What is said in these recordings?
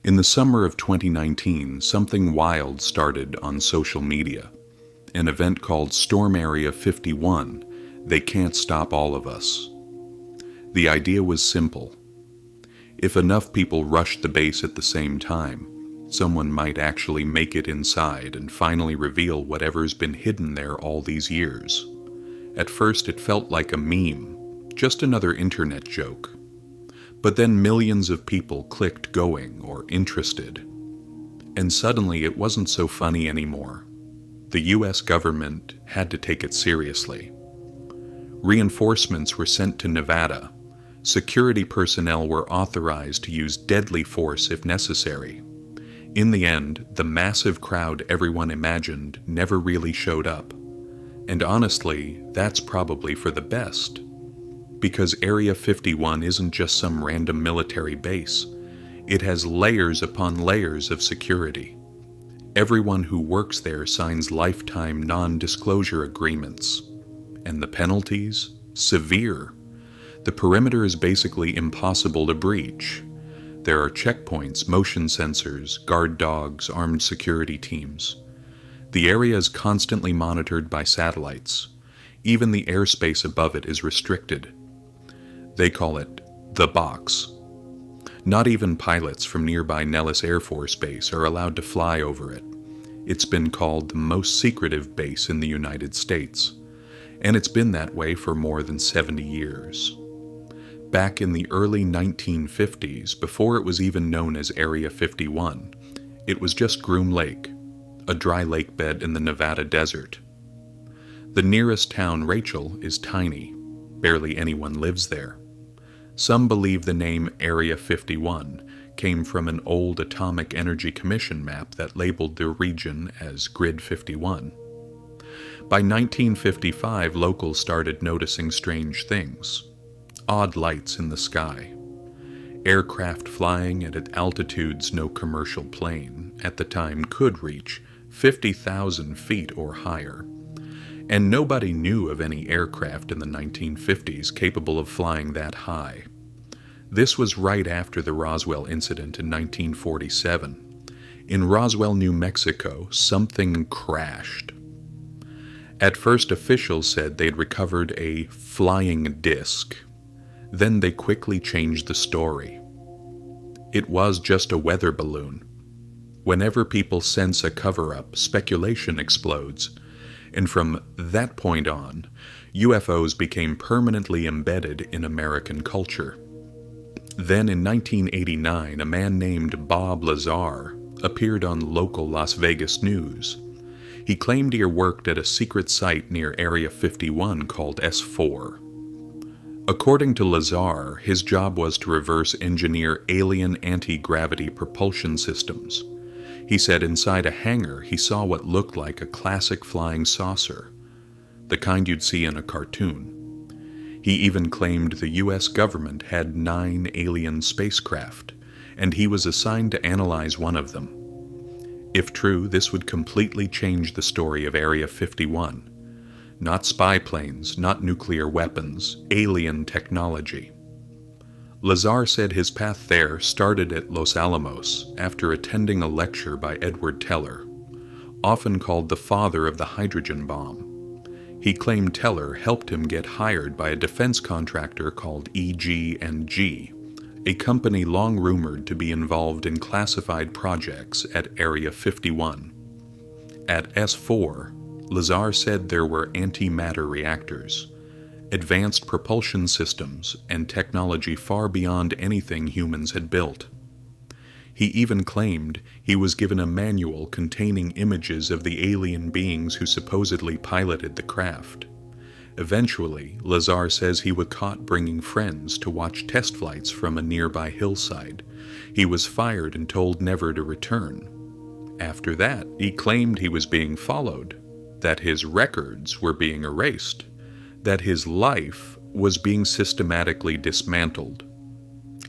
In the summer of 2019, something wild started on social media. An event called Storm Area 51, They Can't Stop All of Us. The idea was simple. If enough people rushed the base at the same time, someone might actually make it inside and finally reveal whatever's been hidden there all these years. At first it felt like a meme, just another internet joke. But then millions of people clicked going or interested. And suddenly it wasn't so funny anymore. The US government had to take it seriously. Reinforcements were sent to Nevada. Security personnel were authorized to use deadly force if necessary. In the end, the massive crowd everyone imagined never really showed up. And honestly, that's probably for the best. Because Area 51 isn't just some random military base. It has layers upon layers of security. Everyone who works there signs lifetime non-disclosure agreements. And the penalties? Severe. The perimeter is basically impossible to breach. There are checkpoints, motion sensors, guard dogs, armed security teams. The area is constantly monitored by satellites. Even the airspace above it is restricted. They call it the box. Not even pilots from nearby Nellis Air Force Base are allowed to fly over it. It's been called the most secretive base in the United States, and it's been that way for more than 70 years. Back in the early 1950s, before it was even known as Area 51, it was just Groom Lake, a dry lake bed in the Nevada desert. The nearest town, Rachel, is tiny. Barely anyone lives there. Some believe the name Area 51 came from an old Atomic Energy Commission map that labeled the region as Grid 51. By 1955, locals started noticing strange things. Odd lights in the sky. Aircraft flying at altitudes no commercial plane at the time could reach 50,000 feet or higher. And nobody knew of any aircraft in the 1950s capable of flying that high. This was right after the Roswell incident in 1947. In Roswell, New Mexico, something crashed. At first, officials said they'd recovered a flying disc. Then they quickly changed the story. It was just a weather balloon. Whenever people sense a cover-up, speculation explodes. And from that point on, UFOs became permanently embedded in American culture. Then in 1989, a man named Bob Lazar appeared on local Las Vegas news. He claimed he worked at a secret site near Area 51 called S4. According to Lazar, his job was to reverse engineer alien anti-gravity propulsion systems. He said inside a hangar he saw what looked like a classic flying saucer, the kind you'd see in a cartoon. He even claimed the US government had 9 alien spacecraft, and he was assigned to analyze one of them. If true, this would completely change the story of Area 51. Not spy planes, not nuclear weapons, alien technology. Lazar said his path there started at Los Alamos after attending a lecture by Edward Teller, often called the father of the hydrogen bomb. He claimed Teller helped him get hired by a defense contractor called EG&G, a company long rumored to be involved in classified projects at Area 51. At S4, Lazar said there were antimatter reactors, advanced propulsion systems, and technology far beyond anything humans had built. He even claimed he was given a manual containing images of the alien beings who supposedly piloted the craft. Eventually, Lazar says he was caught bringing friends to watch test flights from a nearby hillside. He was fired and told never to return. After that, he claimed he was being followed, that his records were being erased, that his life was being systematically dismantled.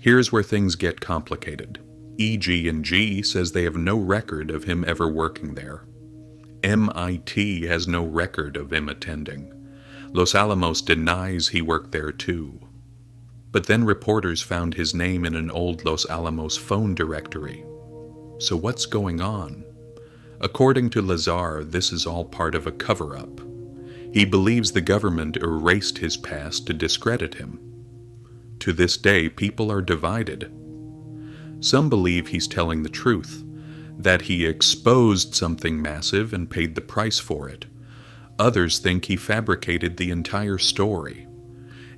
Here's where things get complicated. EG&G says they have no record of him ever working there. MIT has no record of him attending. Los Alamos denies he worked there too. But then reporters found his name in an old Los Alamos phone directory. So what's going on? According to Lazar, this is all part of a cover-up. He believes the government erased his past to discredit him. To this day, people are divided. Some believe he's telling the truth, that he exposed something massive and paid the price for it. Others think he fabricated the entire story.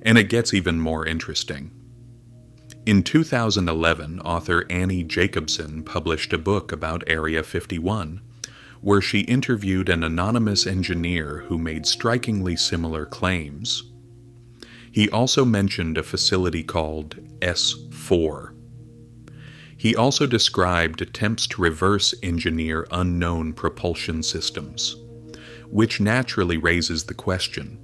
And it gets even more interesting. In 2011, author Annie Jacobson published a book about Area 51, where she interviewed an anonymous engineer who made strikingly similar claims. He also mentioned a facility called S4. He also described attempts to reverse engineer unknown propulsion systems, which naturally raises the question,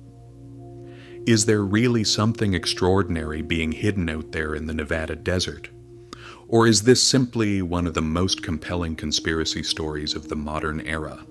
is there really something extraordinary being hidden out there in the Nevada desert? Or is this simply one of the most compelling conspiracy stories of the modern era?